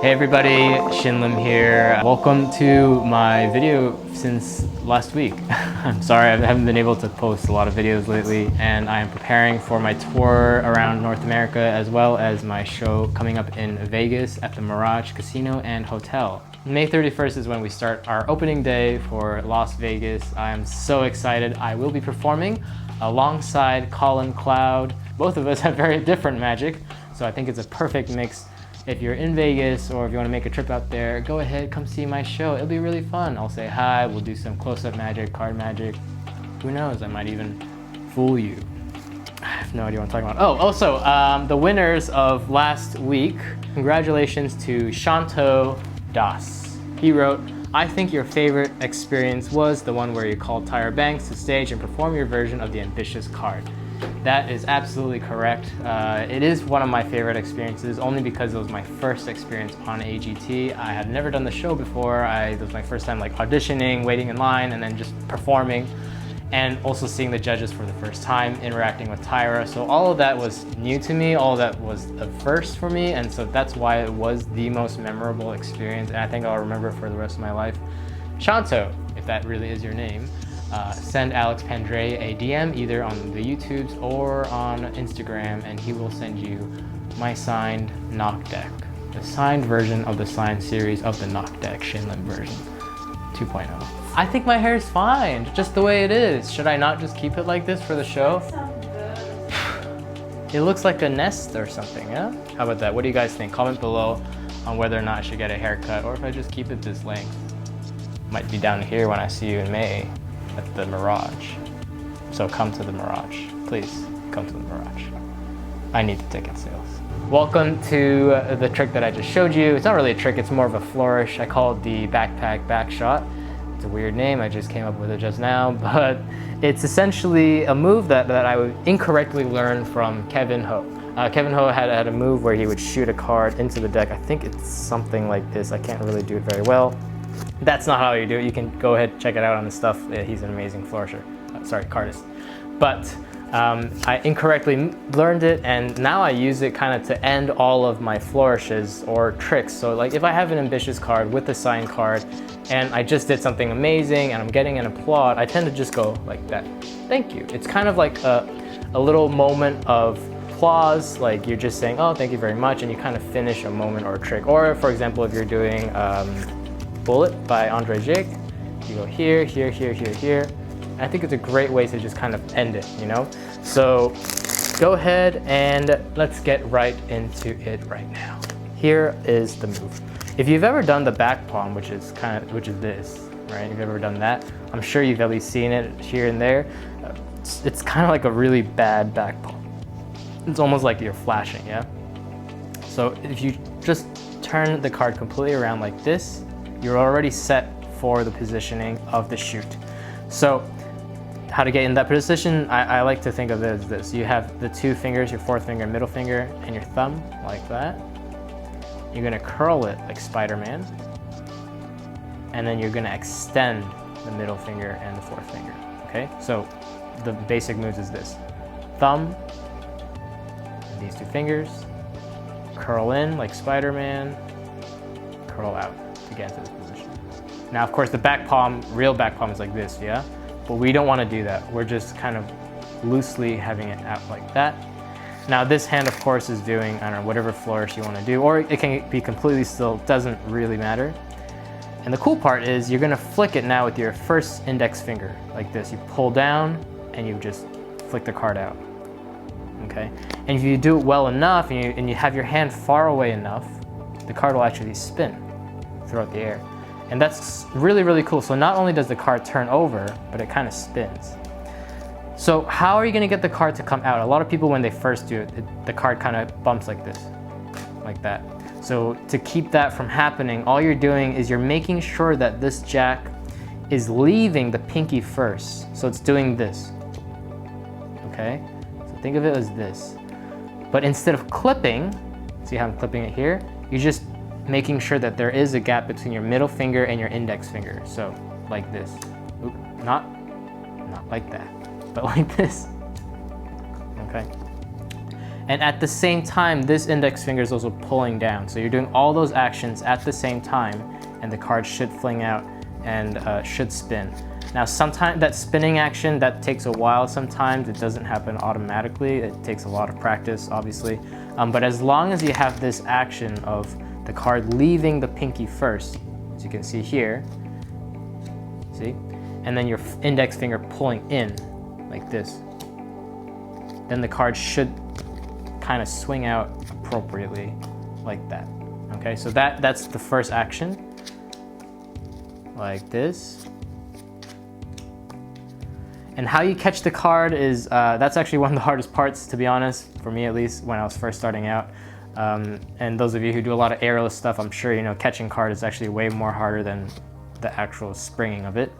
Hey everybody, Shin Lim here. Welcome to my video since last week. I'm sorry I haven't been able to post a lot of videos lately, and I am preparing for my tour around North America as well as my show coming up in Vegas at the Mirage Casino and Hotel. May 31st is when we start our opening day for Las Vegas. I am so excited. I will be performing alongside Colin Cloud. Both of us have very different magic, so I think it's a perfect mix. If you're in Vegas or if you want to make a trip out there, go ahead, come see my show. It'll be really fun. I'll say hi, we'll do some close-up magic, card magic. Who knows, I might even fool you. I have no idea what I'm talking about. Oh, also, the winners of last week, congratulations to Shanto Das. He wrote, I think your favorite experience was the one where you called Tyra Banks to stage and perform your version of the ambitious card. That is absolutely correct. It is one of my favorite experiences only because it was my first experience on AGT. I had never done the show before. It was my first time like auditioning, waiting in line, and then just performing, and also seeing the judges for the first time, interacting with Tyra. So all of that was new to me, all of that was a first for me, and so that's why it was the most memorable experience, and I think I'll remember it for the rest of my life. Shanto, if that really is your name, send Alex Pandre a DM either on the YouTubes or on Instagram, and he will send you my signed knock deck. The signed version of the signed series of the knock deck, Shin Lim version 2.0. I think my hair is fine, just the way it is. Should I not just keep it like this for the show? It looks like a nest or something, yeah? How about that? What do you guys think? Comment below on whether or not I should get a haircut or if I just keep it this length. Might be down here when I see you in May at the Mirage. So come to the Mirage. Please come to the Mirage. I need the ticket sales. Welcome to the trick that I just showed you. It's not really a trick, it's more of a flourish. I call it the backpack back shot. It's a weird name, I just came up with it just now, but it's essentially a move that I would incorrectly learn from Kevin Ho. Kevin Ho had a move where he would shoot a card into the deck. I think it's something like this. I can't really do it very well. That's not how you do it. You can go ahead, check it out on his stuff. He's an amazing flourisher. Cardist. But I incorrectly learned it, and now I use it kind of to end all of my flourishes or tricks. So like if I have an ambitious card with a signed card, and I just did something amazing and I'm getting an applaud, I tend to just go like that. Thank you. It's kind of like a little moment of applause, like you're just saying, oh, thank you very much, and you kind of finish a moment or a trick. Or for example, if you're doing Bullet by Andre Jake, you go here, here, here, here, here. And I think it's a great way to just kind of end it, you know? So go ahead and let's get right into it right now. Here is the move. If you've ever done the back palm, which is this, right? If you've ever done that, I'm sure you've at least seen it here and there. It's kind of like a really bad back palm. It's almost like you're flashing, yeah? So if you just turn the card completely around like this, you're already set for the positioning of the shoot. So how to get in that position, I like to think of it as this. You have the two fingers, your fourth finger, middle finger, and your thumb, like that. You're gonna curl it like Spider-Man, and then you're gonna extend the middle finger and the fourth finger, okay? So the basic moves is this. Thumb, these two fingers, curl in like Spider-Man, curl out to get into this position. Now, of course, the back palm, real back palm is like this, yeah? But we don't want to do that. We're just kind of loosely having it out like that. Now, this hand, of course, is doing, I don't know, whatever flourish you want to do, or it can be completely still, doesn't really matter. And the cool part is you're going to flick it now with your first index finger, like this. You pull down and you just flick the card out, okay? And if you do it well enough and you have your hand far away enough, the card will actually spin throughout the air. And that's really, really cool. So not only does the card turn over, but it kind of spins. So how are you gonna get the card to come out? A lot of people, when they first do it, the card kind of bumps like this, like that. So to keep that from happening, all you're doing is you're making sure that this jack is leaving the pinky first. So it's doing this, okay? So think of it as this. But instead of clipping, see how I'm clipping it here? You're just making sure that there is a gap between your middle finger and your index finger. So like this. Oop, not like that, but like this, okay? And at the same time, this index finger is also pulling down. So you're doing all those actions at the same time, and the card should fling out and should spin. Now, sometimes that spinning action, that takes a while sometimes. It doesn't happen automatically. It takes a lot of practice, obviously. But as long as you have this action of the card leaving the pinky first, as you can see here, see? And then your index finger pulling in, like this. Then the card should kind of swing out appropriately, like that. Okay, so that's the first action, like this. And how you catch the card is, that's actually one of the hardest parts, to be honest, for me at least, when I was first starting out. And those of you who do a lot of aerialist stuff, I'm sure you know catching card is actually way more harder than the actual springing of it.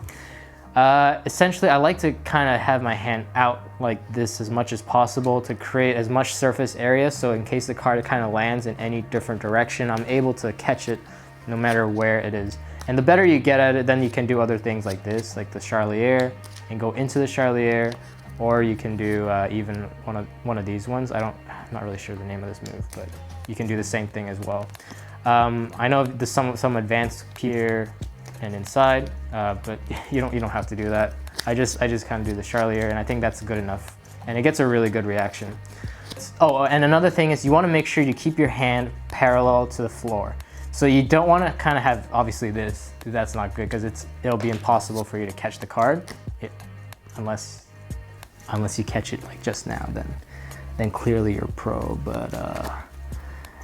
Essentially, I like to kind of have my hand out like this as much as possible to create as much surface area, so in case the card kind of lands in any different direction, I'm able to catch it no matter where it is. And the better you get at it, then you can do other things like this, like the charlier, and go into the charlier, or you can do even one of these ones. I'm not really sure the name of this move, but you can do the same thing as well. I know there's some advanced here and inside, but you don't have to do that. I just kind of do the charlier, and I think that's good enough, and it gets a really good reaction. Oh, and another thing is you want to make sure you keep your hand parallel to the floor. So you don't want to kind of have, obviously this, that's not good because it'll be impossible for you to catch the card, unless you catch it like just now, then clearly you're pro, but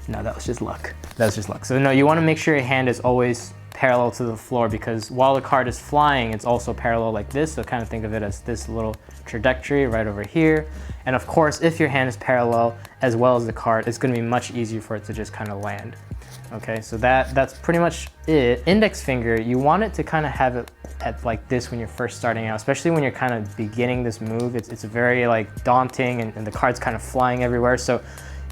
no, that was just luck. That was just luck. So no, you want to make sure your hand is always parallel to the floor, because while the card is flying, it's also parallel like this. So kind of think of it as this little trajectory right over here. And of course, if your hand is parallel as well as the card, it's going to be much easier for it to just kind of land. Okay, so that's pretty much it. Index finger, you want it to kind of have it at like this when you're first starting out, especially when you're kind of beginning this move. It's very like daunting, and the card's kind of flying everywhere. So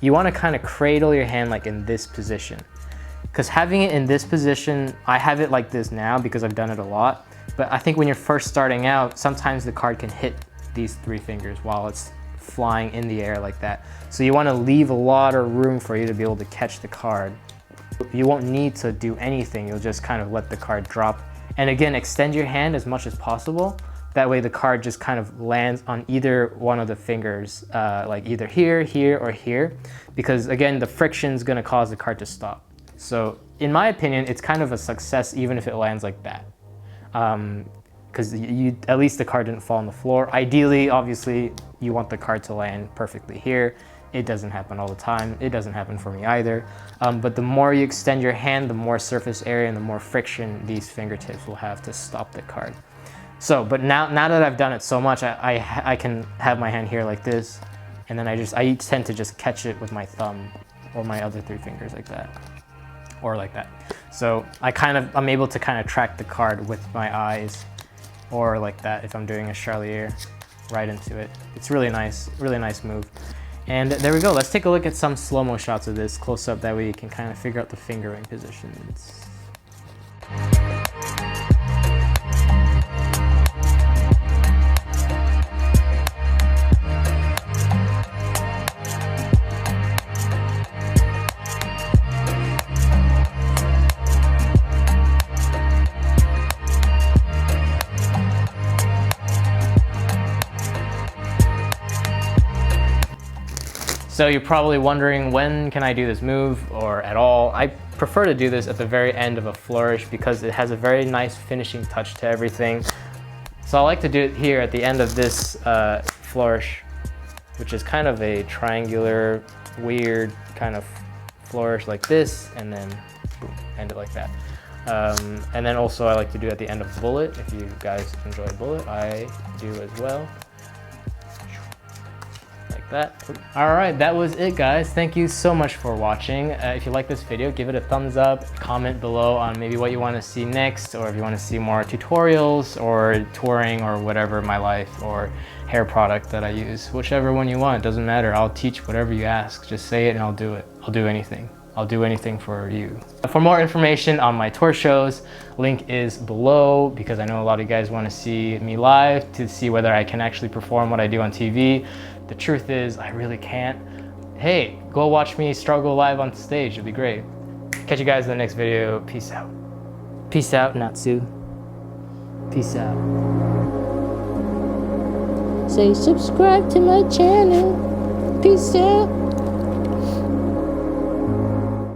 you want to kind of cradle your hand like in this position. Because having it in this position, I have it like this now because I've done it a lot. But I think when you're first starting out, sometimes the card can hit these three fingers while it's flying in the air like that. So you want to leave a lot of room for you to be able to catch the card. You won't need to do anything. You'll just kind of let the card drop. And again, extend your hand as much as possible. That way the card just kind of lands on either one of the fingers, like either here, here, or here. Because again, the friction is going to cause the card to stop. So in my opinion, it's kind of a success even if it lands like that. Because at least the card didn't fall on the floor. Ideally, obviously, you want the card to land perfectly here. It doesn't happen all the time. It doesn't happen for me either. But the more you extend your hand, the more surface area and the more friction these fingertips will have to stop the card. So, but now that I've done it so much, I can have my hand here like this, and then I tend to just catch it with my thumb or my other three fingers like that, or like that. So I'm able to kind of track the card with my eyes, or like that if I'm doing a charlier, right into it. It's really nice move. And there we go. Let's take a look at some slow-mo shots of this close up. That way you can kind of figure out the fingering positions. So you're probably wondering, when can I do this move, or at all? I prefer to do this at the very end of a flourish because it has a very nice finishing touch to everything. So I like to do it here at the end of this flourish, which is kind of a triangular, weird kind of flourish like this, and then boom, end it like that. And then also I like to do it at the end of bullet. If you guys enjoy bullet, I do as well. That. All right, that was it, guys. Thank you so much for watching. If you like this video, give it a thumbs up, comment below on maybe what you want to see next, or if you want to see more tutorials or touring or whatever, my life or hair product that I use, whichever one you want, it doesn't matter. I'll teach whatever you ask. Just say it and I'll do it. I'll do anything. I'll do anything for you. For more information on my tour shows, link is below, because I know a lot of you guys want to see me live to see whether I can actually perform what I do on TV. The truth is, I really can't. hey, go watch me struggle live on stage. It'll be great. Catch you guys in the next video. Peace out. Peace out, Natsu. Peace out. Say subscribe to my channel. Peace out.